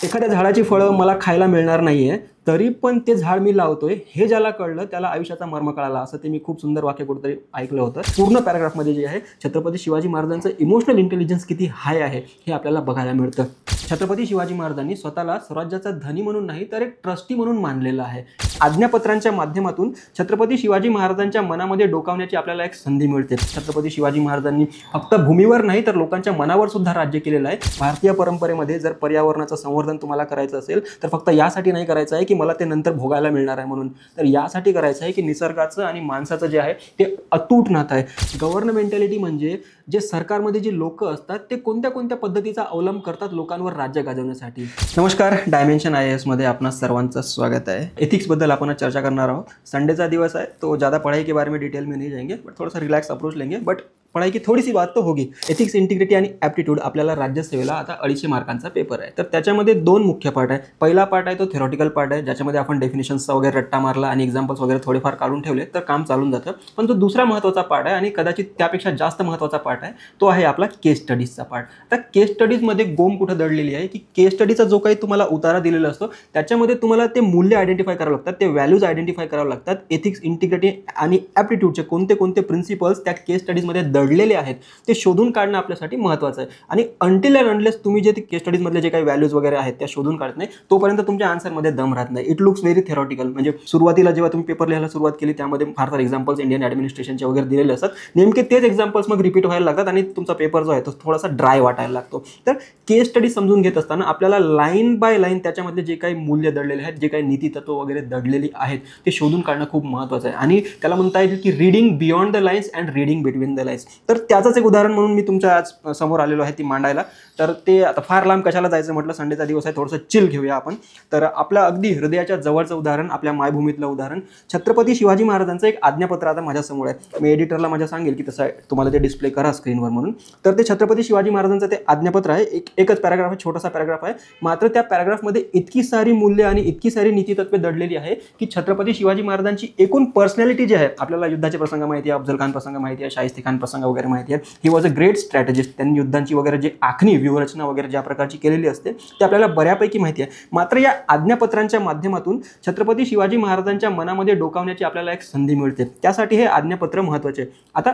एखाद्या झाडाची फळं मला खायला मिळणार नाहीये, तरी पण ते झाड मी लावतोय हे ज्याला कळलं त्याला आयुष्याचा मर्म कळाला, असं ते मी खूप सुंदर वाक्य कुठेतरी ऐकलं होतं. पूर्ण पॅराग्राफमध्ये जे आहे छत्रपती शिवाजी महाराजांचं इमोशनल इंटेलिजन्स किती हाय आहे हे आपल्याला बघायला मिळतं. छत्रपती शिवाजी महाराजांनी स्वतःला स्वराज्याचा धनी म्हणून नाही तर एक ट्रस्टी म्हणून मानलेलं आहे. आज्ञापत्रांच्या माध्यमातून छत्रपती शिवाजी महाराजांच्या मनामध्ये डोकावण्याची आपल्याला एक संधी मिळते. छत्रपती शिवाजी महाराजांनी फक्त भूमीवर नाही तर लोकांच्या मनावर सुद्धा राज्य केलेलं आहे. भारतीय परंपरेमध्ये जर पर्यावरणाचं संवर्धन तुम्हाला करायचं असेल तर फक्त यासाठी नाही करायचं आहे की मला ते नंतर भोगायला मिळणार आहे म्हणून, तर यासाठी करायचं आहे की निसर्गाचं आणि माणसाचं जे आहे ते अतूट नातं आहे. गव्हर्नमेंटॅलिटी म्हणजे जे सरकारमध्ये जे लोक असतात ते कोणत्या कोणत्या पद्धतीचा अवलंब करतात लोकांवर राज्य गाजवण्यासाठी. नमस्कार, डायमेन्शन IAS मध्ये आपणा सर्वांचं स्वागत आहे. एथिक्स बद्दल आपण चर्चा करणार आहोत. संडे का दिवस है तो ज़्यादा पढ़ाई के बारे में डिटेल में नहीं जाएंगे, बट थोड़ा सा रिलैक्स अप्रोच लेंगे. बट पढ़ाई की थोडी सी बात तो होगी. एथिक्स, इंटिग्रिटी आणि ॲप्टिट्यूड आपल्याला राज्यसेवेला आता 250 मार्कांचा पेपर आहे. तर त्याच्यामध्ये दोन मुख्य पार्ट आहे. पहिला पार्ट आहे तो थेरॉटिकल पार्ट आहे, ज्याच्यामध्ये आपण डेफिनेशन्सचा वगैरे रट्टा मारला आणि एक्झाम्पल्स वगैरे थोडेफार काढून ठेवले तर काम चालून जातं. पण जो दुसरा महत्त्वाचा पार्ट आहे आणि कदाचित त्यापेक्षा जास्त महत्त्वाचा पार्ट आहे तो आहे आपला केस स्टडीजचा पार्ट. तर केस स्टडीजमध्ये गोम कुठं दडलेली आहे की केस स्टडीचा जो काही तुम्हाला उतारा दिलेला असतो त्याच्यामध्ये तुम्हाला ते मूल्य आयडेंटिफाय करावं लागतात, ते व्हॅल्यूज आयडेंटिफाय करावं लागतात. एथिक्स, इंटिग्रिटी आणि ॲप्टिट्यूडचे कोणते कोणते प्रिन्सिपल्स त्या केस स्टडीजमध्ये दडलेले आहेत ते शोधून काढणं आपल्यासाठी महत्त्वाचं आहे. आणि अंटिल अँड अनलेस तुम्ही जे केस स्टडीजमधले जे काही व्हॅल्यूज वगैरे आहेत त्या शोधून काढत नाही तोपर्यंत तुमच्या आन्सरमध्ये दम राहत नाही. It looks very theoretical. म्हणजे सुरुवातीला जेव्हा तुम्ही पेपर लिहायला सुरुवात केली त्यामध्ये फार फार एक्झाम्पल्स इंडियन ॲडमिनिस्ट्रेशनचे वगैरे दिलेले असतात. नेमके तेच एक्झाम्पल्स मग रिपीट व्हायला लागतात आणि तुमचा पेपर जो आहे तो थोडासा ड्राय वाटायला लागतो. तर केस स्टडी समजून घेत असताना आपल्याला लाईन बाय लाईन त्याच्यामधले जे काही मूल्य दडलेले आहेत, जे काही नीतितत्व वगैरे दडलेली आहेत ते शोधून काढणं खूप महत्त्वाचं आहे. आणि त्याला म्हणता येईल की reading beyond the lines and reading between the lines. तर त्याचंच एक उदाहरण म्हणून मी तुमच्या आज समोर आलेलो आहे ती मांडायला. तर ते आता फार लांब कशाला जायचं म्हटलं, संडेचा दिवस आहे, थोडंसं चिल घेऊया आपण. तर आपलं अगदी हृदयाच्या जवळचं उदाहरण, आपल्या मायभूमीतलं उदाहरण, छत्रपती शिवाजी महाराजांचं एक आज्ञापत्र आता माझ्यासमोर आहे. मी एडिटरला माझ्या सांगेल की तसं तुम्हाला ते डिस्प्ले करा स्क्रीनवर म्हणून. तर ते छत्रपती शिवाजी महाराजांचं ते आज्ञापत्र आहे. एकच पॅराग्राफ आहे, छोटासा पॅराग्राफ आहे. मात्र त्या पॅराग्राफमध्ये इतकी सारी मूल्य आणि इतकी सारी नीतितत्वे दडलेली आहे की छत्रपती शिवाजी महाराजांची एकूण पर्सनॅलिटी जी आहे, आपल्याला युद्धाचे प्रसंग माहिती आहे, अफजल खान प्रसंग माहिती आहे, शाहिस्ते खान प्रसंग वगैरे माहिती आहे. He was a great strategist. त्यांनी युद्धांची वगैरे जे आखणी व्यूहरचना वगैरे ज्या प्रकारची केलेली असते ते आपल्याला बऱ्यापैकी माहिती आहे. मात्र या आज्ञापत्रांच्या माध्यमातून छत्रपती शिवाजी महाराजांच्या मनामध्ये डोकावण्याची आपल्याला एक संधी मिळते. त्यासाठी हे आज्ञापत्र महत्त्वाचे आहे. आता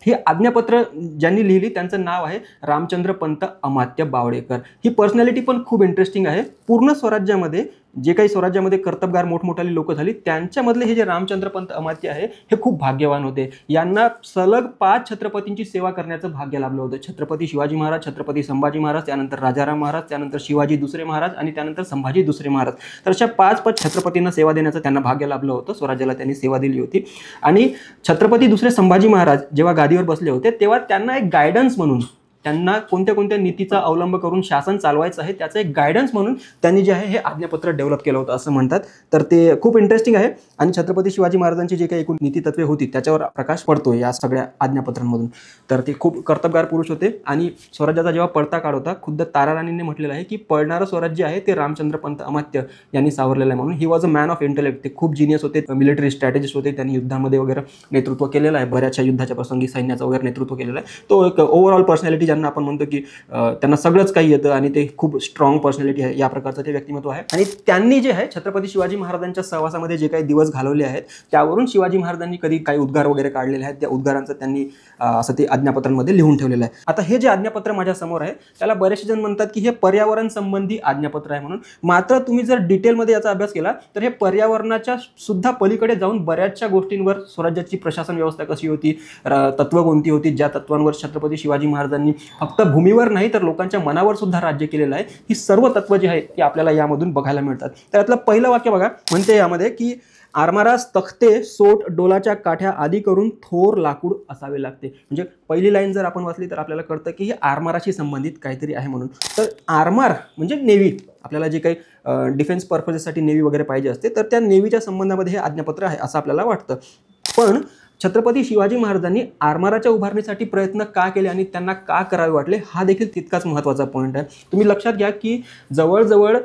हे आज्ञापत्र ज्यांनी लिहिली त्यांचं नाव आहे रामचंद्र पंत अमात्य बावडेकर. ही पर्सनॅलिटी पण खूप इंटरेस्टिंग आहे. पूर्ण स्वराज्यामध्ये जे काही स्वराज्यामध्ये कर्तबगार मोठमोठाली लोक झाली त्यांच्यामधले हे जे रामचंद्र पंत अमात्य आहे हे खूप भाग्यवान होते. यांना सलग 5 छत्रपतींची सेवा करण्याचं भाग्य लाभलं होतं. छत्रपती शिवाजी महाराज, छत्रपती संभाजी महाराज, त्यानंतर राजाराम महाराज, त्यानंतर शिवाजी दुसरे महाराज आणि त्यानंतर संभाजी दुसरे महाराज. तर अशा 5 छत्रपतींना सेवा देण्याचं त्यांना भाग्य लाभलं होतं. स्वराज्याला त्यांनी सेवा दिली होती. आणि छत्रपती दुसरे संभाजी महाराज जेव्हा गादीवर बसले होते तेव्हा त्यांना एक गायडन्स म्हणून, त्यांना कोणत्या कोणत्या नीतीचा अवलंब करून शासन चालवायचं आहे त्याचं एक गायडन्स म्हणून त्यांनी जे आहे हे आज्ञापत्र डेव्हलप केलं होतं असं म्हणतात. तर ते खूप इंटरेस्टिंग आहे आणि छत्रपती शिवाजी महाराजांची जे काही एकूण नीतितत्वे होती त्याच्यावर प्रकाश पडतो या सगळ्या आज्ञापत्रांमधून. तर ते खूप कर्तबगार पुरुष होते आणि स्वराज्याचा जेव्हा पडता काळ होता, खुद्द ताराराणींनी म्हटलेलं आहे की पडणारं स्वराज्य आहे ते रामचंद्र पंत अमात्य यांनी सावरलेलं आहे म्हणून. He was a man of intellect. ते खूप जिनियस होते, मिलिटरी स्ट्रॅटेजिस्ट होते. त्यांनी युद्धामध्ये वगैरे नेतृत्व केलेलं आहे, बऱ्याचशा युद्धाच्या प्रसंगी सैन्याचं वगैरे नेतृत्व केलेलं आहे. तो एक ओव्हरऑल पर्सनॅलिटी ज्यांना आपण म्हणतो की त्यांना सगळंच काही येतं आणि ते खूप स्ट्रॉंग पर्सनॅलिटी आहे, या प्रकारचं ते व्यक्तिमत्व आहे. आणि त्यांनी जे आहे छत्रपती शिवाजी महाराजांच्या सहवासामध्ये जे काही दिवस घालवले आहेत त्यावरून शिवाजी महाराजांनी कधी काही उद्गार वगैरे काढलेले आहेत त्या उद्गारांचं त्यांनी असं ते आज्ञापत्रांमध्ये लिहून ठेवलेलं आहे. आता हे जे आज्ञापत्र माझ्या समोर आहे त्याला बरेचसे जण म्हणतात की हे पर्यावरण संबंधी आज्ञापत्र आहे म्हणून. मात्र तुम्ही जर डिटेलमध्ये याचा अभ्यास केला तर हे पर्यावरणाच्या सुद्धा पलीकडे जाऊन बऱ्याचशा गोष्टींवर, स्वराज्याची प्रशासन व्यवस्था कशी होती, तत्व कोणती होती, ज्या तत्वांवर छत्रपती शिवाजी महाराजांनी फक्त भूमीवर नाही तर लोकांच्या मनावर सुद्धा राज्य केलेलं आहे, ही सर्व तत्व जी आहेत ती आपल्याला यामधून बघायला मिळतात. त्यातलं पहिलं वाक्य बघा, म्हणते यामध्ये की आरमारास तख्ते, सोट, डोलाच्या काठ्या आदी करून थोर लाकूड असावे लागते. म्हणजे पहिली लाईन जर आपण वाचली तर आपल्याला कळतं की हे आरमाराशी संबंधित काहीतरी आहे म्हणून. तर आरमार म्हणजे नेव्ही, आपल्याला जे काही डिफेन्स पर्पजेससाठी नेव्ही वगैरे पाहिजे असते तर त्या नेव्हीच्या संबंधामध्ये हे आज्ञापत्र आहे असं आपल्याला वाटतं. पण छत्रपती शिवाजी महाराजांनी आरमाराच्या उभारणीसाठी प्रयत्न का केले आणि त्यांना का करावे वाटले हा देखील तितकाच महत्त्वाचा पॉईंट आहे. तुम्ही लक्षात घ्या की जवळजवळ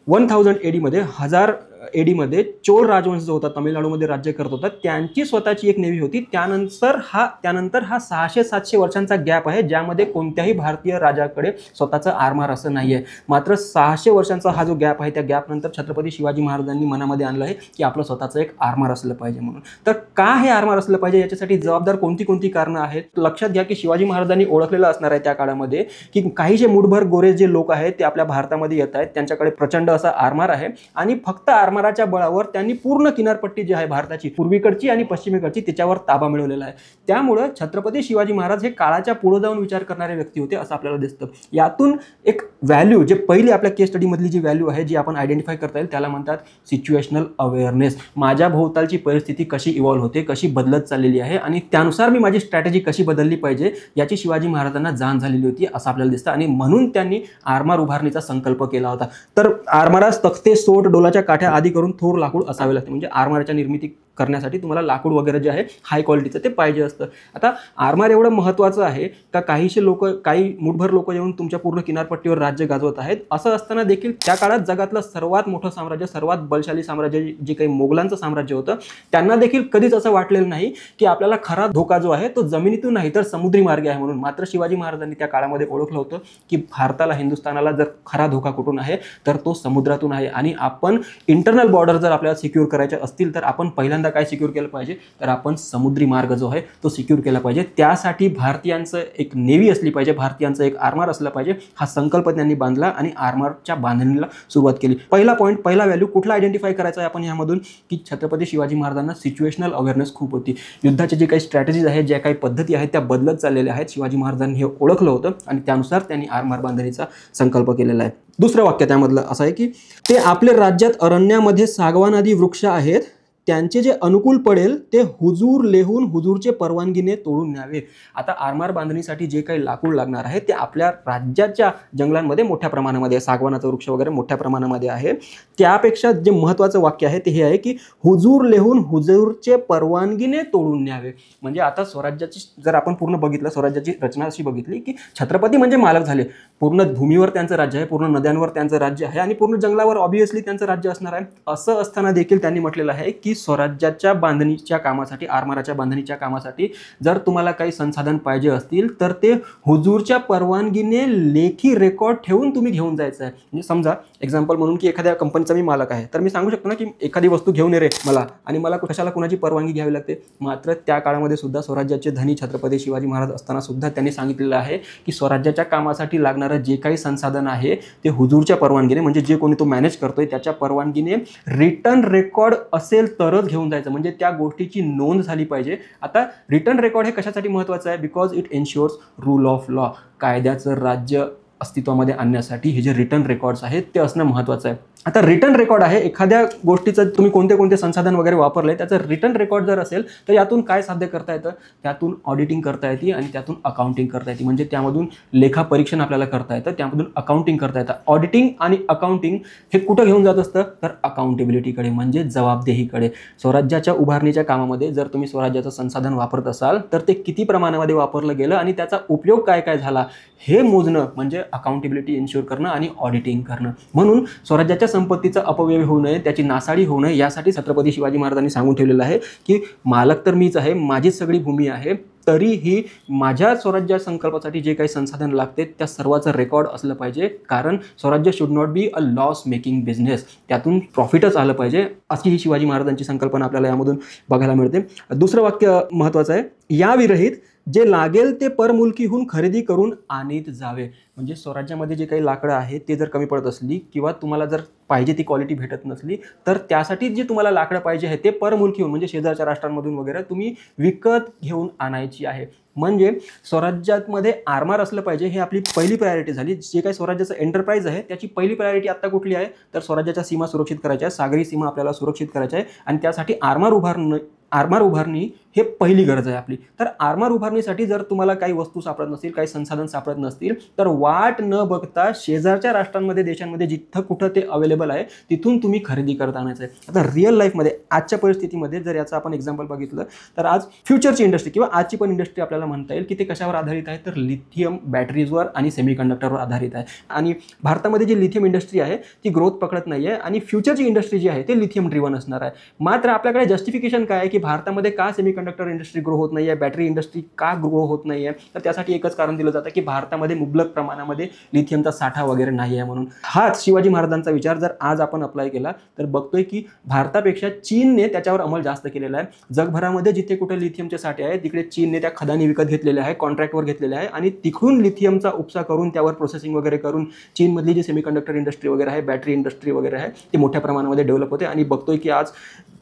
1000 AD मध्ये 1000 AD मध्ये चोल राजवंश जो होता तमिळनाडूमध्ये राज्य करत होता त्यांची स्वतःची एक नेव्ही होती. त्यानंतर हा 600-700 वर्षांचा गॅप आहे ज्यामध्ये कोणत्याही भारतीय राजाकडे स्वतःचं आरमार असं नाही आहे. मात्र 600 वर्षांचा हा जो गॅप आहे त्या गॅपनंतर छत्रपती शिवाजी महाराजांनी मनामध्ये आणलं आहे की आपलं स्वतःचं एक आरमार असलं पाहिजे म्हणून. तर का हे आरमार असलं पाहिजे याच्यासाठी जबाबदार कोणती कारणं आहेत. लक्षात घ्या की शिवाजी महाराजांनी ओळखलेलं असणार आहे त्या काळामध्ये की काही जे मुठभर गोरे जे लोक आहेत ते आपल्या भारतामध्ये येत आहेत, त्यांच्याकडे प्रचंड असा आरमार आहे आणि फक्त आरमाराच्या बळावर त्यांनी पूर्ण किनारपट्टी जी आहे भारताची पूर्वीकडची आणि पश्चिमेकडची त्याच्यावर ताबा मिळवलेला आहे. त्यामुळे छत्रपती शिवाजी महाराज हे काळाच्या पुढे जाऊन विचार करणारे व्यक्ती होते असं आपल्याला दिसतं. यातून एक व्हॅल्यू जे पहिली आपल्या केस स्टडी मधली जी व्हॅल्यू आहे जी आपण आयडेंटिफाय करता येईल त्याला म्हणतात सिच्युएशनल अवेअरनेस. माझ्या भोवतालची परिस्थिती कशी इव्हॉल्व्ह होते, कशी बदलत चाललेली आहे आणि त्यानुसार मी माझी स्ट्रॅटेजी कशी बदलली पाहिजे याची शिवाजी महाराजांना जाण झालेली होती असं आपल्याला दिसतं आणि म्हणून त्यांनी आरमार उभारणीचा संकल्प केला होता. तर आरमारास तख्ते, सोट, डोलाच्या काठ्या आदी करून थोर लाकूड असावे लागते. म्हणजे आरमाराच्या निर्मिती करण्यासाठी तुम्हाला लाकूड वगैरे जे आहे हाय क्वालिटीचं ते पाहिजे असतं. आता आरमार एवढं महत्त्वाचं आहे का काही मुठभर लोक येऊन तुमच्या पूर्ण किनारपट्टीवर राज्य गाजवत आहेत. असं असताना देखील त्या काळात जगातलं सर्वात मोठं साम्राज्य, सर्वात बलशाली साम्राज्य जे काही मोगलांचं साम्राज्य होतं त्यांना देखील कधीच असं वाटलेलं नाही की आपल्याला खरा धोका जो आहे तो जमिनीतून नाही तर समुद्री मार्गे आहे म्हणून. मात्र शिवाजी महाराजांनी त्या काळामध्ये ओळखलं होतं की भारताला, हिंदुस्थानाला जर खरा धोका कुठून आहे तर तो समुद्रातून आहे आणि आपण इंटरनल बॉर्डर जर आपल्याला सिक्युअर करायचे असतील तर आपण पहिल्यांदा काय सिक्युअर केलं पाहिजे तर आपण समुद्री मार्ग जो आहे तो सिक्युअर केला पाहिजे. त्यासाठी भारतीयांचं एक नेव्ही असली पाहिजे, भारतीयांचं एक आरमार असलं पाहिजे. हा संकल्प त्यांनी बांधला आणि आरमारच्या बांधणीला सुरुवात केली. पहिला पॉईंट, पहिला व्हॅल्यू कुठला आयडेंटिफाय करायचा आहे आपण यामधून की छत्रपती शिवाजी महाराजांना सिच्युएशनल अवेअरनेस खूप होती. युद्धाचे जे काही स्ट्रॅटेजीज आहेत, ज्या काही पद्धती आहेत त्या बदलत चाललेल्या आहेत. शिवाजी महाराजांनी हे ओळखलं होतं आणि त्यानुसार त्यांनी आरमार बांधणीचा संकल्प केलेला आहे. दुसरं वाक्य त्यामधलं असं आहे की ते आपल्या राज्यात अरण्यामध्ये सागवान आदी वृक्ष आहेत, त्यांचे जे अनुकूल पडेल ते हुजूर लेहून हुजूरचे परवानगीने तोडून न्यावे. आता आरमार बांधणीसाठी जे काही लाकूड लागणार आहे ते आपल्या राज्याच्या जंगलांमध्ये मोठ्या प्रमाणामध्ये सागवानाचा वृक्ष वगैरे मोठ्या प्रमाणामध्ये आहे. त्यापेक्षा जे महत्त्वाचं वाक्य आहे ते हे आहे की हुजूर लेहून हुजूरचे परवानगीने तोडून न्यावे. म्हणजे आता स्वराज्याची जर आपण पूर्ण बघितलं, स्वराज्याची रचना अशी बघितली की छत्रपती म्हणजे मालक झाले. पूर्ण भूमीवर त्यांचं राज्य आहे, पूर्ण नद्यांवर त्यांचं राज्य आहे आणि पूर्ण जंगलावर ऑब्व्हियसली त्यांचं राज्य असणार आहे. असं असताना देखील त्यांनी म्हटलेलं आहे की स्वराज्याच्या बांधणीच्या कामासाठी, आरमाराच्या बांधणीच्या कामासाठी जर तुम्हाला काही संसाधन पाहिजे असतील तर ते हुजूरच्या परवानगीने लेखी रेकॉर्ड ठेवून तुम्ही घेऊन जायचं आहे. म्हणजे समजा एक्झाम्पल म्हणून की एखाद्या कंपनीचा मी मालक आहे तर मी सांगू शकतो ना की एखादी वस्तू घेऊन ये रे मला, आणि मला कशाला कुणाची परवानगी घ्यावी लागते. मात्र त्या काळामध्ये सुद्धा स्वराज्याचे धनी छत्रपती शिवाजी महाराज असताना सुद्धा त्यांनी सांगितलेलं आहे की स्वराज्याच्या कामासाठी लागणारं जे काही संसाधन आहे ते हुजूरच्या परवानगीने, म्हणजे जे कोणी तो मॅनेज करतोय त्याच्या परवानगीने रिटर्न रेकॉर्ड असेल तरच घेऊन जायचं. म्हणजे त्या गोष्टीची नोंद झाली पाहिजे. आता रिटर्न रेकॉर्ड हे कशासाठी महत्त्वाचं आहे? Because it ensures rule of law. कायद्याचं राज्य अस्तित्वामध्ये आणण्यासाठी हे जे रिटर्न रेकॉर्ड्स आहेत ते असणं महत्त्वाचं आहे. आता रिटर्न रेकॉर्ड आहे एखाद्या गोष्टीचं तुम्ही कोणते संसाधन वगैरे वापरले त्याचं रिटर्न रेकॉर्ड जर असेल तर यातून काय साध्य करता येतं? त्यातून ऑडिटिंग करता येते आणि त्यातून अकाउंटिंग करता येते. म्हणजे त्यामधून लेखापरीक्षण आपल्याला करता येतं, त्यामधून अकाउंटिंग करता येतं. ऑडिटिंग आणि अकाउंटिंग हे कुठं घेऊन जात असतं तर अकाउंटेबिलिटीकडे, म्हणजे जबाबदेहीकडे. स्वराज्याच्या उभारणीच्या कामामध्ये जर तुम्ही स्वराज्याचं संसाधन वापरत असाल तर ते किती प्रमाणामध्ये वापरलं गेलं आणि त्याचा उपयोग काय काय झाला हे मोजणं म्हणजे अकाउंटेबिलिटी इन्श्युअर करणं आणि ऑडिटिंग करणं. म्हणून स्वराज्याच्या संपत्तीचा अपव्यय होऊ नये, त्याची नासाडी होऊ नये यासाठी छत्रपती शिवाजी महाराजांनी सांगून ठेवलेलं आहे की मालक तर मीच आहे, माझीच सगळी भूमी आहे, तरीही माझ्या स्वराज्य संकल्पासाठी जे काही संसाधन लागते त्या सर्वाचं रेकॉर्ड असलं पाहिजे. कारण स्वराज्य should not be a loss making business. त्यातून प्रॉफिटच आलं पाहिजे. अशी ही शिवाजी महाराजांची संकल्पना आपल्याला यामधून बघायला मिळते. दुसरं वाक्य महत्त्वाचं आहे, या विरहित जे लागेल ते परमुलकीहून खरेदी करून आणीत जावे. म्हणजे स्वराज्यामध्ये जे काही लाकडं आहे ते जर कमी पडत असली किंवा तुम्हाला जर पाहिजे ती क्वालिटी भेटत नसली तर त्यासाठी जे तुम्हाला लाकडं पाहिजे आहे ते परमुलकीहून म्हणजे शेजारच्या राष्ट्रांमधून वगैरे तुम्ही विकत घेऊन आणायची आहे. म्हणजे स्वराज्यामध्ये आरमार असलं पाहिजे, हे आपली पहिली प्रायोरिटी झाली. जे काही स्वराज्याचं एंटरप्राइज आहे त्याची पहिली प्रायोरिटी आता कुठली आहे तर स्वराज्याच्या सीमा सुरक्षित करायच्या आहे, सागरी सीमा आपल्याला सुरक्षित करायच्या आहे आणि त्यासाठी आरमार आरमार उभारणी हे पहिली गरज आहे आपली. तर आरमार उभारणीसाठी जर तुम्हाला काही वस्तू सापडत नसतील, काही संसाधन सापडत नसतील, तर वाट न बघता शेजारच्या राष्ट्रांमध्ये, देशांमध्ये जिथं कुठं ते अवेलेबल आहे तिथून तुम्ही खरेदी करत आणायचं आहे. आता रिअल लाईफमध्ये आजच्या परिस्थितीमध्ये जर याचं आपण एक्झाम्पल बघितलं तर आज फ्युचरची इंडस्ट्री किंवा आजची पण इंडस्ट्री आपल्याला म्हणता येईल की ते कशावर आधारित आहे, तर लिथियम बॅटरीजवर आणि सेमीकंडक्टरवर आधारित आहे. आणि भारतामध्ये जी लिथियम इंडस्ट्री आहे ती ग्रोथ पकडत नाही आहे आणि फ्युचरची इंडस्ट्री जी आहे ते लिथियम ड्रिव्हन असणार आहे. मात्र आपल्याकडे जस्टिफिकेशन काय आहे की भारतामध्ये का सेमीकंडक्टर इंडस्ट्री ग्रो होत नाही आहे, बॅटरी इंडस्ट्री का ग्रो होत नाही आहे, तर त्यासाठी एकच कारण दिलं जातं की भारतामध्ये मुबलक प्रमाणामध्ये लिथियमचा साठा वगैरे नाही आहे म्हणून. हाच शिवाजी महाराजांचा विचार जर आज आपण अप्लाय केला तर बघतोय की भारतापेक्षा चीनने त्याच्यावर अंमल जास्त केलेला आहे. जगभरामध्ये जिथे कुठे लिथियमचे साठे आहेत तिकडे चीनने त्या खदानी विकत घेतलेल्या आहे, कॉन्ट्रॅक्टवर घेतलेले आहे आणि तिकडून लिथियमचा उपसा करून त्यावर प्रोसेसिंग वगैरे करून चीनमधली जी सेमीकंडक्टर इंडस्ट्री वगैरे आहे, बॅटरी इंडस्ट्री वगैरे आहे ती मोठ्या प्रमाणामध्ये डेव्हलप होते. आणि बघतोय की आज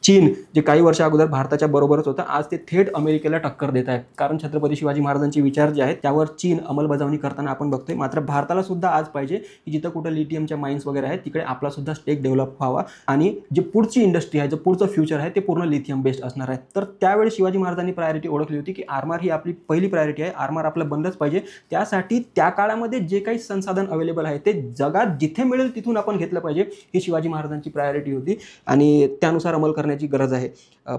चीन जे काही वर्ष अगोदर भारताच्या बरोबरच होतं आज ते थेट अमेरिकेला टक्कर देत आहे. कारण छत्रपती शिवाजी महाराजांचे विचार जे आहेत त्यावर चीन अंमलबजावणी करताना आपण बघतोय. मात्र भारताला सुद्धा आज पाहिजे की जिथं कुठं लिथियमच्या माइन्स वगैरे आहेत तिकडे आपला सुद्धा स्टेक डेव्हलप व्हावा आणि जी पुढची इंडस्ट्री आहे, जे पुढचं फ्युचर आहे ते पूर्ण लिथियम बेस्ड असणार आहे. तर त्यावेळी शिवाजी महाराजांनी प्रायोरिटी ओळखली होती की आरमार ही आपली पहिली प्रायोरिटी आहे, आरमार आपलं बनलंच पाहिजे. त्यासाठी त्या काळामध्ये जे काही संसाधन अवेलेबल आहे ते जगात जिथे मिळेल तिथून आपण घेतलं पाहिजे ही शिवाजी महाराजांची प्रायोरिटी होती आणि त्यानुसार अंमल करण्याची गरज आहे.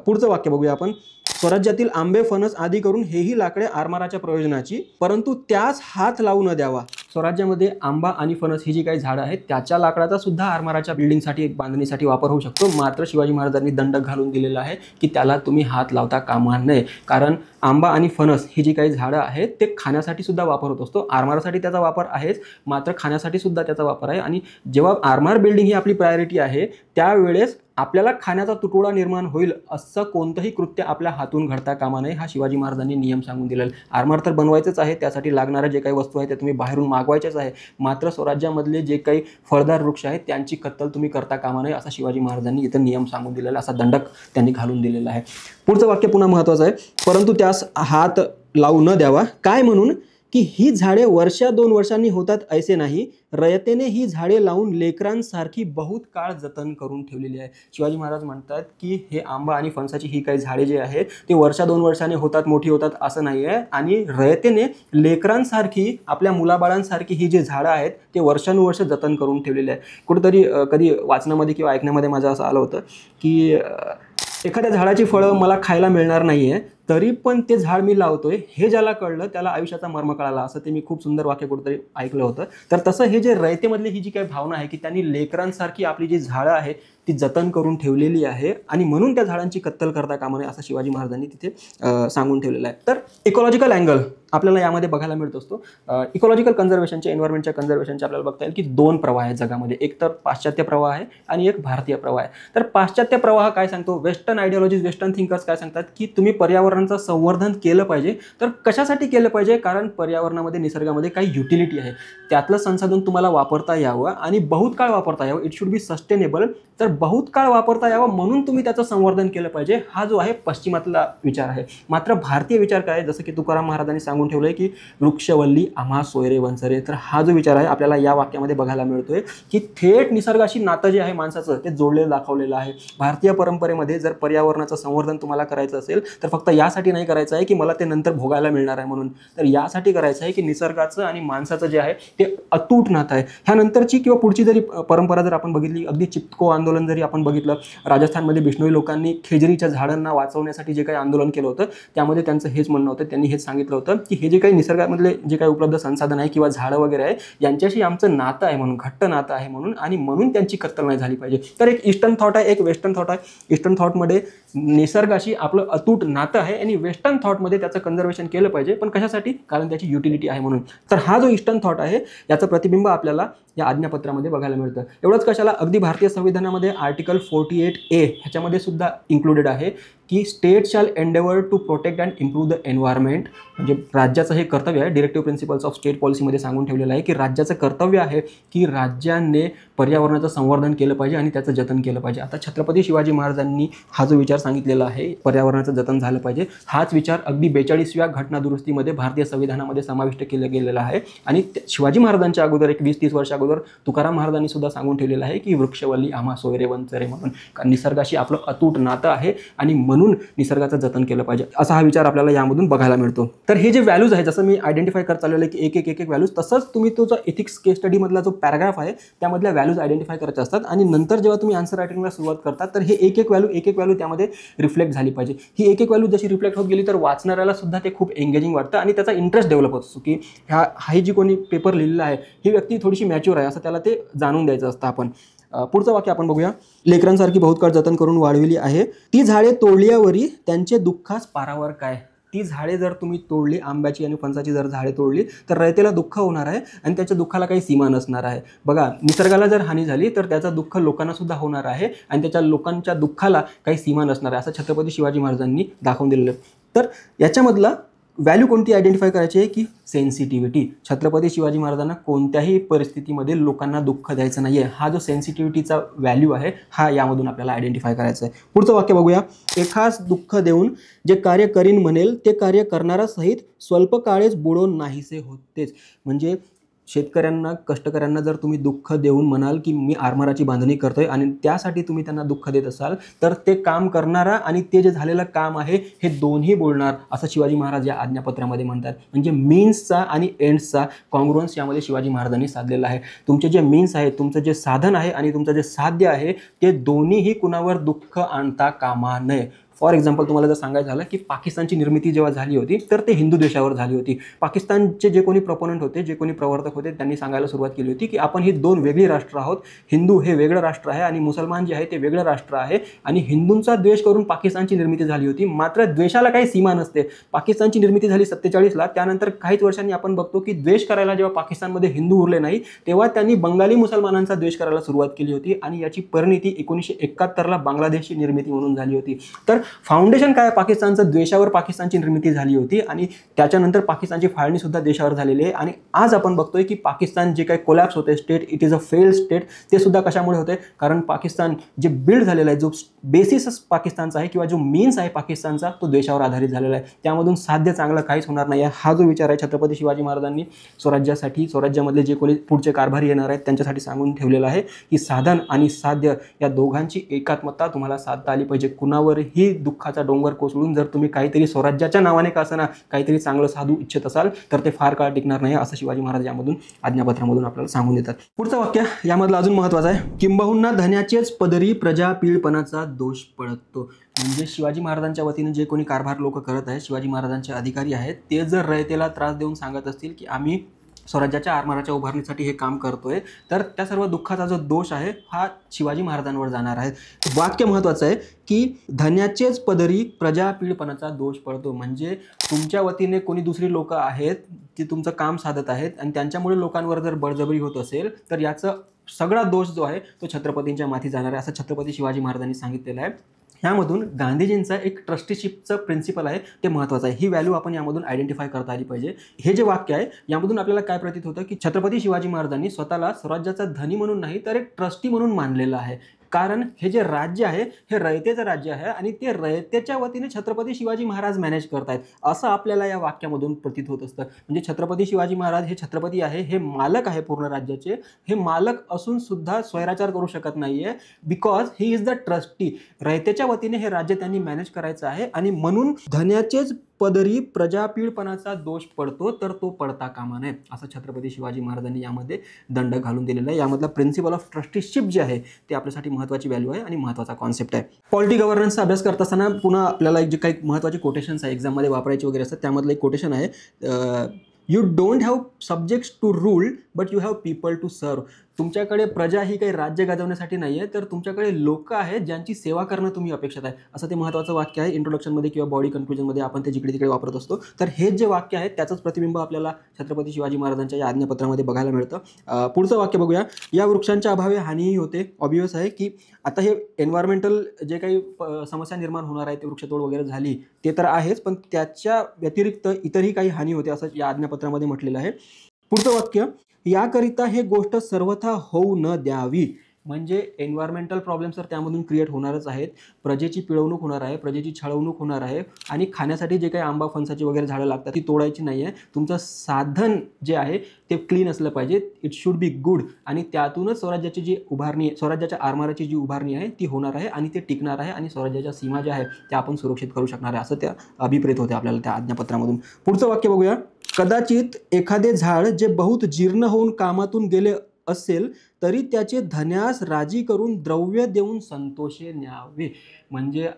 पुढचं वाक्य बघूया आपण. स्वराज्यातील आंबे, फणस आदी करून हेही लाकडे आरमाराच्या प्रयोजनाची, परंतु त्यास हात लावू न द्यावा. स्वराज्यामध्ये आंबा आणि फणस ही जी काही झाडं आहेत त्याच्या लाकडाचा सुद्धा आरमाराच्या बिल्डिंगसाठी, बांधणीसाठी वापर होऊ शकतो. मात्र शिवाजी महाराजांनी दंडक घालून दिलेला आहे की त्याला तुम्ही हात लावता कामा नये. कारण आंबा आणि फणस ही जी काही झाडं आहेत ते खाण्यासाठी सुद्धा वापर होत असतो. आरमारासाठी त्याचा वापर आहेच, मात्र खाण्यासाठी सुद्धा त्याचा वापर आहे. आणि जेव्हा आरमार बिल्डिंग ही आपली प्रायोरिटी आहे त्यावेळेस आपल्याला खाण्याचा तुटवडा निर्माण होईल असं कोणतंही कृत्य आपल्या हातून घडता कामा नये हा शिवाजी महाराजांनी नियम सांगून दिलेला आहे. आरमार तर बनवायचंच आहे, त्यासाठी लागणाऱ्या जे काही वस्तू आहेत त्या तुम्ही बाहेरून मागवायच्याच आहे. मात्र स्वराज्यामधले जे काही फळदार वृक्ष आहेत त्यांची कत्तल तुम्ही करता कामा नये असा शिवाजी महाराजांनी इथं नियम सांगून दिलेला, असा दंडक त्यांनी घालून दिलेला आहे. पुढचं वाक्य पुन्हा महत्त्वाचं आहे. परंतु त्यास हात लावू न द्यावा. काय म्हणून की ही झाडे वर्षा 2 वर्षांनी होतात ऐसे नाही, रयतेने ही झाडे लावून लेकरांसारखी बहुत काळ जतन करून ठेवलेली आहे. शिवाजी महाराज म्हणतात की हे आंबा आणि फणसाची ही काही झाडे जे आहेत ते वर्षा 2 वर्षांनी होतात, मोठी होतात असं नाही आहे. आणि रयतेने लेकरांसारखी, आपल्या मुलाबाळांसारखी ही जी झाडं आहेत ते वर्षानुवर्ष जतन करून ठेवलेली आहे. कुठेतरी कधी वाचनामध्ये किंवा ऐकण्यामध्ये माझं असं आलं होतं की एखाद्या झाडाची फळं मला खायला मिळणार नाही आहे तरी पण ते झाड मी लावतोय हे ज्याला कळलं त्याला आयुष्याचा मर्म कळाला, असं ते मी खूप सुंदर वाक्य कुठेतरी ऐकलं होतं. तर तसं हे जे रयतेमधली ही जी काही भावना आहे की त्यांनी लेकरांसारखी आपली जी झाडं आहेत ती जतन करून ठेवलेली आहे आणि म्हणून त्या झाडांची कत्तल करता कामा नये असं शिवाजी महाराजांनी तिथे सांगून ठेवलेलं आहे. तर इकॉलॉजिकल अँगल आपल्याला यामध्ये बघायला मिळत असतो. इकॉलॉजिकल कन्झर्वेशनच्या, एन्व्हायरमेंटच्या कन्झर्वेशनच्या आपल्याला बघता येईल की 2 प्रवाह आहेत जगामध्ये. एक तर पाश्चात्य प्रवाह आहे आणि एक भारतीय प्रवाह आहे. तर पाश्चात्य प्रवाह काय सांगतो, वेस्टर्न आयडिओलॉजीज, वेस्टर्न थिंकर्स काय सांगतात की तुम्ही पर्यावरणाचं संवर्धन केलं पाहिजे. तर कशासाठी केलं पाहिजे, कारण पर्यावरणामध्ये, निसर्गामध्ये काही युटिलिटी आहे, त्यातलं संसाधन तुम्हाला वापरता यावं आणि बहुत काळ वापरता यावं. It should be sustainable. तर बहुत काळ वापरता यावं म्हणून तुम्ही त्याचं संवर्धन केलं पाहिजे, हा जो आहे पश्चिमातला विचार आहे. मात्र भारतीय विचार काय, जसं की तुकाराम महाराजांनी सांगून ठेवलंय की वृक्षवल्ली आम्हा सोयरे वंसरे. तर हा जो विचार आहे आपल्याला या वाक्यामध्ये बघायला मिळतोय की थेट निसर्गाशी नातं जे आहे माणसाचं ते जोडलेलं दाखवलेलं आहे. भारतीय परंपरेमध्ये जर पर्यावरणाचं संवर्धन तुम्हाला करायचं असेल तर फक्त यासाठी नाही करायचं आहे की मला ते नंतर भोगायला मिळणार आहे म्हणून, तर यासाठी करायचं आहे की निसर्गाचं आणि माणसाचं जे आहे ते अतूट नातं आहे. ह्यानंतरची किंवा पुढची जरी परंपरा जर आपण बघितली, अगदी चिपको आंदोलन जरी आपण बघितलं, राजस्थानमध्ये बिश्नोई लोकांनी खेजरीच्या झाडांना वाचवण्यासाठी जे काही आंदोलन केलं होतं त्यामध्ये त्यांचं हेच म्हणणं होतं, त्यांनी हेच सांगितलं होतं की हे जे काही निसर्गामधले जे काही उपलब्ध संसाधन आहे किंवा झाडं वगैरे आहे यांच्याशी आमचं नातं आहे म्हणून, घट्ट नातं आहे म्हणून, आणि म्हणून त्यांची कत्तल नाही झाली पाहिजे. तर एक ईस्टर्न थॉट आहे, एक वेस्टर्न थॉट आहे. ईस्टर्न थॉटमध्ये निसर्गाशी आपलं अतूट नातं आहे आणि वेस्टर्न थॉटमध्ये त्याचं कन्झर्वेशन केलं पाहिजे, पण कशासाठी, कारण त्याची युटिलिटी आहे म्हणून. तर हा जो ईस्टर्न थॉट आहे याचं प्रतिबिंब आपल्याला या आज्ञापत्रामध्ये बघायला मिळतं. एवढंच कशाला, अगदी भारतीय संविधानामध्ये आर्टिकल 48A ह्याच्यामध्ये सुद्धा इन्क्लुडेड आहे की state shall endeavour to protect and improve the environment. म्हणजे राज्याचं हे कर्तव्य आहे, डिरेक्टिव्ह प्रिन्सिपल्स ऑफ स्टेट पॉलिसीमध्ये सांगून ठेवलेलं आहे की राज्याचं कर्तव्य आहे की राज्याने पर्यावरणाचं संवर्धन केलं पाहिजे आणि त्याचं जतन केलं पाहिजे. आता छत्रपती शिवाजी महाराजांनी हा जो विचार सांगितलेला आहे पर्यावरणाचं जतन झालं पाहिजे, हाच विचार अगदी 42व्या घटनादुरुस्तीमध्ये भारतीय संविधानामध्ये समाविष्ट केला गेलेला आहे. आणि शिवाजी महाराजांच्या अगोदर एक 20-30 वर्ष अगोदर तुकाराम महाराजांनी सुद्धा सांगून ठेवलेलं आहे की वृक्षवल्ली आम्हा सोयरे वंचरे म्हणून, कारण निसर्गाशी आपलं अतूट नातं आहे आणि म्हणून निसर्गाचं जतन केलं पाहिजे, असा हा विचार आपल्याला यामधून बघायला मिळतो. तर हे जे व्हॅल्यूज आहे, जसं मी आयडेंटिफाय करत चाललेलं आहे की एक व्हॅल्यूज, तसंच तुम्ही तो जो एथिक्स केस स्टडी मधला जो पॅराग्राफ आहे त्यामधल्या व्हॅल्यूज आयडेंटिफाय करायचे असतात आणि नंतर जेव्हा तुम्ही आन्सर रायटिंगला सुरुवात करता तर हे एक व्हॅल्यू त्यामध्ये रिफ्लेक्ट झाली पाहिजे. ही एक व्हॅल्यू जशी रिफ्लेक्ट होत गेली तर वाचणाऱ्याला सुद्धा ते खूप एंगेजिंग वाटतं आणि त्याचा इंटरेस्ट डेव्हलप होतो की हा जी कोणी पेपर लिहिलेला आहे ही व्यक्ती थोडीशी मॅच्युअर आहे असं त्याला ते जाणून द्यायचं असतं. आपण पुढचं वाक्य आपण बघूया. लेकरांसारखी बहुत काळ जतन करून वाढविली आहे, ती झाडे तोडल्यावरी त्यांचे दुःखास पारावर काय. ती झाडे जर तुम्ही तोडली, आंब्याची आणि फणसाची जर झाडे तोडली तर रयतेला दुःख होणार आहे आणि त्याच्या दुःखाला काही सीमा नसणार आहे. बघा, निसर्गाला जर हानी झाली तर त्याचं दुःख लोकांना सुद्धा होणार आहे आणि त्याच्या लोकांच्या दुःखाला काही सीमा नसणार आहे, असं छत्रपती शिवाजी महाराजांनी दाखवून दिलेलं आहे. तर याच्यामधला व्हॅल्यू कोणती आयडेंटिफाय करायची आहे की सेन्सिटिव्हिटी. छत्रपती शिवाजी महाराजांना कोणत्याही परिस्थितीमध्ये लोकांना दुःख द्यायचं नाही आहे, हा जो सेन्सिटिव्हिटीचा व्हॅल्यू आहे हा यामधून आपल्याला आयडेंटिफाय करायचा आहे. पुढचं वाक्य बघूया. एखास दुःख देऊन जे कार्य करीन म्हणेल ते कार्य करणारा सहित स्वल्प काळेच बुडून नाहीसे होतेच. म्हणजे शेतकऱ्यांना, कष्टकऱ्यांना जर तुम्ही दुःख देऊन म्हणाल की मी आरमाराची बांधणी करतोय आणि त्यासाठी तुम्ही त्यांना दुःख देत असाल तर ते काम करणारा आणि ते जे झालेलं काम आहे हे दोन्ही बोलणार, असं शिवाजी महाराज या आज्ञापत्रामध्ये म्हणतात. म्हणजे मीन्सचा आणि एंड्सचा कॉन्ग्रुअन्स यामध्ये शिवाजी महाराजांनी साधलेला आहे. तुमचे जे मीन्स आहे, तुमचं जे साधन आहे आणि तुमचं जे साध्य आहे ते दोन्हीही कुणावर दुःख आणता कामा नये. फॉर एक्झाम्पल तुम्हाला जर सांगायचं झालं की पाकिस्तानची निर्मिती जेव्हा झाली होती तर ते हिंदू देशावर झाली होती. पाकिस्तानचे जे कोणी प्रपोनंट होते, जे कोणी प्रवर्तक होते, त्यांनी सांगायला सुरुवात केली होती की आपण ही दोन वेगळी राष्ट्र आहोत. हिंदू हे वेगळं राष्ट्र आहे आणि मुसलमान जे आहे ते वेगळं राष्ट्र आहे आणि हिंदूंचा द्वेष करून पाकिस्तानची निर्मिती झाली होती. मात्र द्वेषाला काही सीमा नसते. पाकिस्तानची निर्मिती झाली 47ला, त्यानंतर काहीच वर्षांनी आपण बघतो की द्वेष करायला जेव्हा पाकिस्तानमध्ये हिंदू उरले नाही तेव्हा त्यांनी बंगाली मुसलमानांचा द्वेष करायला सुरुवात केली होती आणि याची परिणिती 1971ला बांगलादेशची निर्मिती म्हणून झाली होती. तर फाउंडेशन काय, पाकिस्तानचं द्वेषावर पाकिस्तानची निर्मिती झाली होती आणि त्याच्यानंतर पाकिस्तानची फाळणी सुद्धा देशावर झालेली आहे. आणि आज आपण बघतोय की पाकिस्तान जे काही कोलॅप्स होते state, it is a failed state, ते सुद्धा कशामुळे होते, कारण पाकिस्तान जे बिल्ड झालेला आहे, जो बेसिस पाकिस्तानचा आहे किंवा जो मीन्स आहे पाकिस्तानचा तो द्वेषावर आधारित झालेला आहे. त्यामधून साध्य चांगलं काहीच होणार नाही आहे. हा जो विचार आहे छत्रपती शिवाजी महाराजांनी स्वराज्यासाठी, स्वराज्यामधले जे कोणी पुढचे कारभारी येणार आहेत त्यांच्यासाठी सांगून ठेवलेलं आहे की साधन आणि साध्य या दोघांची एकात्मता तुम्हाला साधता आली पाहिजे. कुणावरही दुःखाचा डोंगर कोसळून जर तुम्ही काहीतरी स्वराज्याच्या नावाने का असना काहीतरी चांगलं साधू इच्छित असाल तर ते फार काळ टिकणार नाही, असं शिवाजी महाराज यामधून आज्ञापत्रामधून आपल्याला सांगून देतात. पुढचं वाक्य यामधलं अजून महत्त्वाचं आहे. किंबहुना धन्याचेच पदरी प्रजा पीळपणाचा दोष पडतो. म्हणजे शिवाजी महाराजांच्या वतीने जे कोणी कारभार लोक करत आहेत, शिवाजी महाराजांचे अधिकारी आहेत, ते जर रयतेला त्रास देऊन सांगत असतील की आम्ही स्वराज्याच्या आरमाराच्या उभारणीसाठी हे काम करतोय तर त्या सर्व दुःखाचा जो दोष आहे हा शिवाजी महाराजांवर जाणार आहे. वाक्य महत्त्वाचं आहे की धन्याचेच पदरी प्रजापीडपणाचा दोष पडतो. म्हणजे तुमच्या वतीने कोणी दुसरी लोक आहेत ती तुमचं काम साधत आहेत आणि त्यांच्यामुळे लोकांवर जर बळजबरी होत असेल तर याचा सगळा दोष जो आहे तो छत्रपतींच्या माथी जाणार आहे, असं छत्रपती शिवाजी महाराजांनी सांगितलेलं आहे. ह्यामधून गांधीजींचा एक ट्रस्टीशिपचं प्रिन्सिपल आहे ते महत्त्वाचं आहे. ही व्हॅल्यू आपण यामधून आयडेंटिफाय करता आली पाहिजे. हे जे वाक्य आहे यामधून आपल्याला काय प्रतीत होतं की छत्रपती शिवाजी महाराजांनी स्वतःला स्वराज्याचा धनी म्हणून नाही तर एक ट्रस्टी म्हणून मानलेलं आहे. कारण हे जे राज्य आहे हे रयतेचं राज्य आहे आणि ते रयतेच्या वतीने छत्रपती शिवाजी महाराज मॅनेज करतायत असं आपल्याला या वाक्यामधून प्रतीत होत असतं. म्हणजे छत्रपती शिवाजी महाराज हे छत्रपती आहे, हे मालक आहे पूर्ण राज्याचे. हे मालक असून सुद्धा स्वैराचार करू शकत नाहीये because he is the trustee. रयतेच्या वतीने हे राज्य त्यांनी मॅनेज करायचं आहे आणि म्हणून धन्याचेच पदरी प्रजापीडपणाचा दोष पडतो तर तो पडता कामा नये, असं छत्रपती शिवाजी महाराजांनी यामध्ये दंड घालून दिलेला आहे. यामधला प्रिन्सिपल ऑफ ट्रस्टीशिप जे आहे ते आपल्यासाठी महत्त्वाची व्हॅल्यू आहे आणि महत्त्वाचा कॉन्सेप्ट आहे. पॉलिटी गव्हर्नन्सचा अभ्यास करत असताना पुन्हा आपल्याला जे काही महत्त्वाचे कोटेशन्स आहे एक्झाममध्ये वापरायचे वगैरे असतात त्यामधलं एक कोटेशन आहे, you don't have subjects to rule but you have people to serve. तुमच्याकडे प्रजा ही काही राज्य गाजवण्यासाठी नाही आहे तर तुमच्याकडे लोक आहेत ज्यांची सेवा करणं तुम्ही अपेक्षित आहे, असं ते महत्त्वाचं वाक्य आहे. इंट्रोडक्शनमध्ये किंवा बॉडी कन्क्लुजनमध्ये आपण ते जिकडे तिकडे वापरत असतो. तर हे जे वाक्य आहे त्याचंच प्रतिबिंब आपल्याला छत्रपती शिवाजी महाराजांच्या या आज्ञापत्रामध्ये बघायला मिळतं. पुढचं वाक्य बघूया. या वृक्षांच्या अभावे हानीही होते. ऑब्वियस आहे की आता हे एन्व्हायरमेंटल जे काही समस्या निर्माण होणार आहे ते वृक्षतोड वगैरे झाली ते तर आहेच, पण त्याच्या व्यतिरिक्त इतरही काही हानी होते असं या आज्ञापत्रामध्ये म्हटलेलं आहे. पुढचं वाक्य, याकरिता हे गोष्ट सर्वथा होऊ न द्यावी. म्हणजे एन्व्हायरमेंटल प्रॉब्लेम्स तर त्यामधून क्रिएट होणारच आहेत, प्रजेची पिळवणूक होणार आहे, प्रजेची छळवणूक होणार आहे आणि खाण्यासाठी जे काही आंबा फणसाची वगैरे झाडं लागतात ती तोडायची नाही आहे. तुमचं साधन जे आहे ते क्लीन असलं पाहिजे, इट शुड बी गुड, आणि त्यातूनच स्वराज्याची जी उभारणी, स्वराज्याच्या आरमाराची जी उभारणी आहे ती होणार आहे आणि ते टिकणार आहे आणि स्वराज्याच्या सीमा ज्या आहेत त्या आपण सुरक्षित करू शकणार आहे, असं त्या अभिप्रेत होते आपल्याला त्या आज्ञापत्रामधून. पुढचं वाक्य बघूया. कदाचित एखादे झाड जे बहुत जीर्ण होऊन कामातून गेले असेल तरी त्याचे धन्यास राजी करून द्रव्य देऊन संतोषे न्यावे. म्हणजे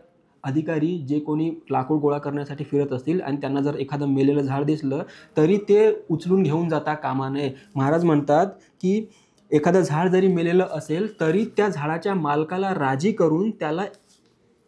अधिकारी जे कोणी लाकूड गोळा करण्यासाठी फिरत असतील आणि त्यांना जर एखादं मेलेलं झाड दिसलं तरी ते उचलून घेऊन जाता कामा नये. महाराज म्हणतात की एखादं झाड जरी मेलेलं असेल तरी त्या झाडाच्या मालकाला राजी करून त्याला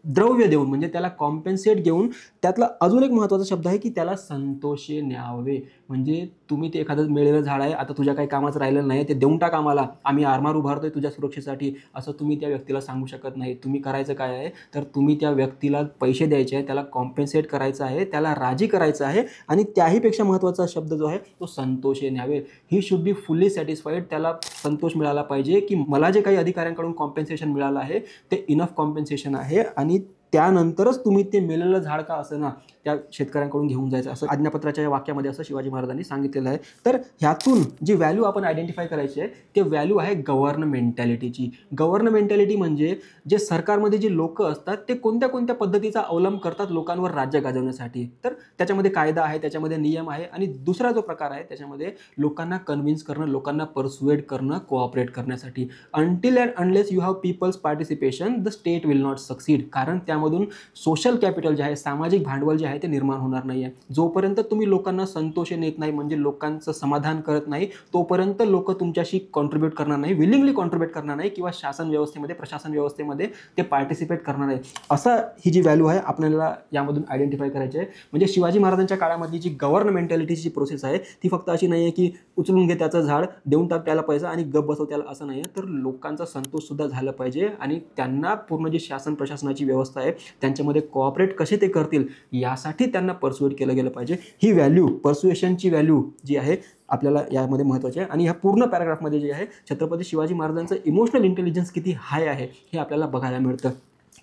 द्रव्य देऊन, म्हणजे त्याला कॉम्पेन्सेट घेऊन, त्यातला अजून एक महत्त्वाचा शब्द आहे की त्याला संतोषे न्यावे. म्हणजे तुम्ही ते एखादं मेलेलं झाड आहे, आता तुझ्या काही कामाचं राहिलेलं नाही, ते देऊन टाक आम्हाला, आम्ही आरमार उभारतोय तुझ्या सुरक्षेसाठी, असं तुम्ही त्या व्यक्तीला सांगू शकत नाही. तुम्ही करायचं काय आहे तर तुम्ही त्या व्यक्तीला पैसे द्यायचे आहे, त्याला कॉम्पेन्सेट करायचं आहे, त्याला राजी करायचं आहे, आणि त्याहीपेक्षा महत्त्वाचा शब्द जो आहे तो संतोषे न्यावे. He should be fully satisfied. त्याला संतोष मिळाला पाहिजे की मला जे काही अधिकाऱ्यांकडून कॉम्पेन्सेशन मिळालं आहे ते इनफ कॉम्पेन्सेशन आहे, आणि त्यानंतरच तुम्ही ते मेलेलं झाड का असं ना त्या शेतकऱ्यांकडून घेऊन जायचं, असं आज्ञापत्राच्या या वाक्यामध्ये असं शिवाजी महाराजांनी सांगितलेलं आहे. तर ह्यातून जी व्हॅल्यू आपण आयडेंटिफाय करायची आहे ते व्हॅल्यू आहे गव्हर्न मेंटॅलिटीची. गव्हर्न मेंटॅलिटी म्हणजे जे सरकारमध्ये जे लोक असतात ते कोणत्या कोणत्या पद्धतीचा अवलंब करतात लोकांवर राज्य गाजवण्यासाठी. तर त्याच्यामध्ये कायदा आहे, त्याच्यामध्ये नियम आहे, आणि दुसरा जो प्रकार आहे त्याच्यामध्ये लोकांना कन्व्हिन्स करणं, लोकांना परसुएड करणं, कोऑपरेट करण्यासाठी. Until and unless you have people's participation the state will not succeed. कारण त्यामधून सोशल कॅपिटल जे आहे, सामाजिक भांडवल जे आहे ते निर्माण होणार नाही आहे. जोपर्यंत तुम्ही लोकांना संतोषे नेत नाही, म्हणजे लोकांचं समाधान करत नाही, तोपर्यंत लोक तुमच्याशी कॉन्ट्रीब्यूट करणार नाही, विलिंगली कॉन्ट्रीब्यूट करणार नाही, किंवा शासन व्यवस्थेमध्ये, प्रशासन व्यवस्थेमध्ये ते पार्टिसिपेट करणार नाही. असं ही जी व्हॅल्यू आहे आपल्याला यामधून आयडेंटिफाय करायची आहे. म्हणजे शिवाजी महाराजांच्या काळामधली जी गव्हर्न मेंटॅलिटीची प्रोसेस आहे ती फक्त अशी नाही आहे की उचलून घे त्याचं झाड, देऊन टाक त्याला पैसा आणि गप बसव त्याला, असं नाही आहे. तर लोकांचा संतोष सुद्धा झाला पाहिजे आणि त्यांना पूर्ण जी शासन प्रशासनाची व्यवस्था आहे त्यांच्यामध्ये कोऑपरेट कसे ते करतील यासाठी त्यांना परसुएट केलं गेलं पाहिजे. ही व्हॅल्यू, परसुएशनची व्हॅल्यू जी आहे आपल्याला यामध्ये महत्त्वाची आहे. आणि ह्या पूर्ण पॅराग्राफमध्ये जे आहे छत्रपती शिवाजी महाराजांचं इमोशनल इंटेलिजन्स किती हाय आहे हे आपल्याला बघायला मिळतं.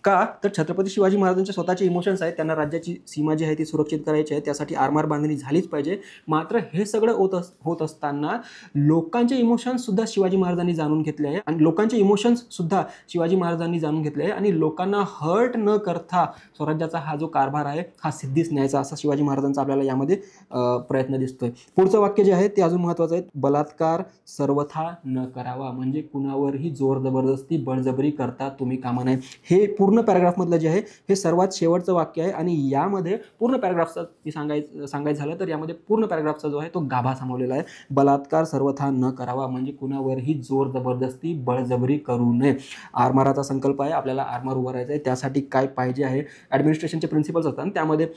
का तर छत्रपती शिवाजी महाराजांचे स्वतःचे इमोशन्स आहेत, त्यांना राज्याची सीमा जी आहे ती सुरक्षित करायची आहे, त्यासाठी आरमार बांधणी झालीच पाहिजे. मात्र हे सगळं होत असताना लोकांचे इमोशन्स सुद्धा शिवाजी महाराजांनी जाणून घेतले आहे, आणि लोकांचे इमोशन्स सुद्धा शिवाजी महाराजांनी जाणून घेतले आहे, आणि लोकांना हर्ट न करता स्वराज्याचा हा जो कारभार आहे हा सिद्धीस न्यायचा, असा शिवाजी महाराजांचा आपल्याला यामध्ये प्रयत्न दिसतोय. पुढचं वाक्य जे आहे ते अजून महत्त्वाचं आहे. बलात्कार सर्वथा न करावा. म्हणजे कुणावरही जोर जबरदस्ती बळजबरी करता तुम्ही कामा नये. हे पूर्ण पॅराग्राफमधलं जे आहे हे सर्वात शेवटचं वाक्य आहे, आणि यामध्ये पूर्ण पॅराग्राफचा सांगायचं झालं तर यामध्ये पूर्ण पॅराग्राफचा जो आहे तो गाभा सामावलेला आहे. बलात्कार सर्वथा न करावा म्हणजे कुणावरही जोर जबरदस्ती बळजबरी करू नये. आरमाराचा संकल्प आहे, आपल्याला आरमार उभारायचा आहे, त्यासाठी काय पाहिजे आहे, ॲडमिनिस्ट्रेशनचे प्रिन्सिपल्स असतात त्यामध्ये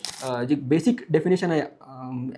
जी बेसिक डेफिनेशन आहे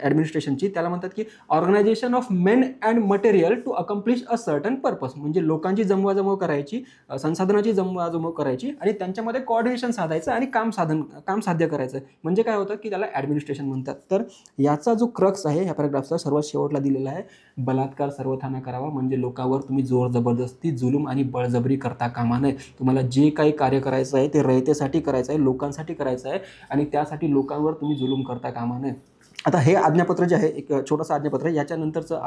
ॲडमिनिस्ट्रेशनची त्याला म्हणतात की organisation of men and material to accomplish a certain purpose. म्हणजे लोकांची जमवाजमव करायची, संसाधनाची जमवाजमव करायची, आणि त्यांच्यामध्ये कोऑर्डिनेशन साधायचं आणि काम साध्य करायचं. म्हणजे काय होतं की त्याला ॲडमिनिस्ट्रेशन म्हणतात. तर याचा जो क्रक्स आहे ह्या पॅराग्राफचा सर्वात शेवटला दिलेला आहे. बलात्कार सर्वथा न करावा म्हणजे लोकांवर तुम्ही जोर जबरदस्ती, जुलूम आणि बळजबरी करता कामा नये. तुम्हाला जे काही कार्य करायचं आहे ते रयतेसाठी करायचं आहे, लोकांसाठी करायचं आहे, आणि त्यासाठी लोकांवर तुम्ही जुलूम करता कामा नये. आता हे आज्ञापत्र जे आहे एक छोटंसं आज्ञापत्र, याच्यानंतरचं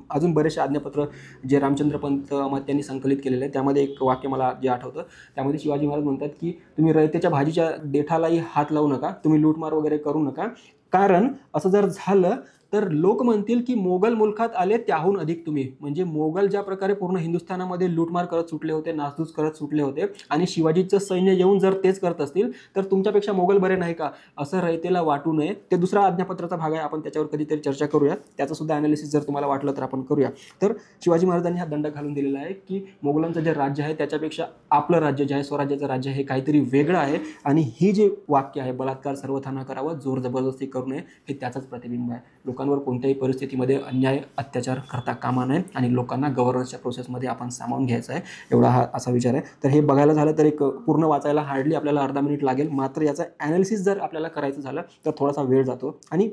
अजून बरेचसे आज्ञापत्र जे रामचंद्र पंत त्यांनी संकलित केलेलं आहे. त्यामध्ये एक वाक्य मला जे आठवतं, त्यामध्ये शिवाजी महाराज म्हणतात की तुम्ही रयतेच्या भाजीच्या देठालाही हात लावू नका, तुम्ही लूटमार वगैरे करू नका, कारण असं जर झालं तर लोक म्हणतील की मोगल मुलखात आले त्याहून अधिक तुम्ही. म्हणजे मोगल ज्या प्रकारे पूर्ण हिंदुस्थानामध्ये लूटमार करत सुटले होते, नासधूस करत सुटले होते, आणि शिवाजीचं सैन्य येऊन जर तेच करत असतील तर तुमच्यापेक्षा मोगल बरे नाही का, असं रयतेला वाटू नये. ते दुसरा आज्ञापत्राचा भाग आहे, आपण त्याच्यावर कधीतरी चर्चा करूया, त्याचं सुद्धा ॲनालिसिस जर तुम्हाला वाटलं तर आपण करूया. तर शिवाजी महाराजांनी हा दंड घालून दिलेला आहे की मोगलांचं जे राज्य आहे त्याच्यापेक्षा आपलं राज्य जे आहे, स्वराज्याचं राज्य, हे काहीतरी वेगळं आहे. आणि ही जे वाक्य आहे बलात्कार सर्वथा न करावा, जोर जबरदस्ती करू नये, हे त्याचंच प्रतिबिंब आहे. लोकांवर कोणत्याही परिस्थितीमध्ये अन्याय अत्याचार करता कामा नये आणि लोकांना गव्हर्नन्सच्या प्रोसेसमध्ये आपण सामावून घ्यायचं आहे, एवढा हा असा विचार आहे. तर हे बघायला झालं तर एक पूर्ण वाचायला हार्डली आपल्याला अर्धा मिनिट लागेल. मात्र याचा ॲनालिसिस जर आपल्याला करायचं झालं तर थोडासा वेळ जातो. आणि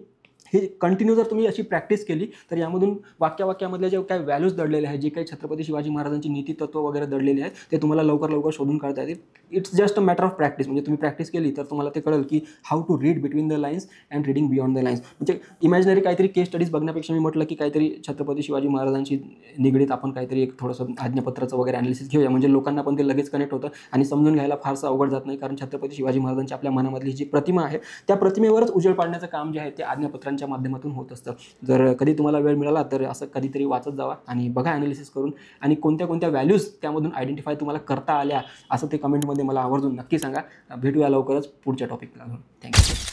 हे कंटिन्यू जर तुम्ही अशी प्रॅक्टिस केली तर यामधून वाक्यामधल्या जे काही व्हॅल्यूज दडलेले आहेत, जे काही छत्रपती शिवाजी महाराजांची नीतितत्व वगैरे दडलेले आहेत, ते तुम्हाला लवकर शोधून काढता येतील. It's just a matter of practice. म्हणजे तुम्ही प्रॅक्टिस केली तर तुम्हाला ते कळेल की how to read between the lines and reading beyond the lines. म्हणजे इमॅजिनरी काहीतरी केस स्टडीज बघण्यापेक्षा मी म्हटलं की काहीतरी छत्रपती शिवाजी महाराजांची निगडीत आपण काहीतरी एक थोडंसं आज्ञापत्राचं वगैरे ॲनालिसिस घेऊया. म्हणजे लोकांना पण ते लगेच कनेक्ट होतं आणि समजून घ्यायला फारसं अवघड जात नाही. कारण छत्रपती शिवाजी महाराजांची आपल्या मनामधली जी प्रतिमा आहे त्या प्रतिमेवरच उजेड पाडण्याचं काम जे आहे ते आज्ञापत्रांच्या माध्यमातून होत असतं. जर कधी तुम्हाला वेळ मिळाला तर असं कधीतरी वाचत जावा आणि बघा ॲनालिसिस करून, आणि कोणत्या व्हॅल्यूज त्यामधून आयडेंटिफाय तुम्हाला करता आल्या असं ते कमेंटमध्ये मला आवर्जून नक्की सांगा. भेटूया लवकरच पुढच्या टॉपिकला. थँक्यू.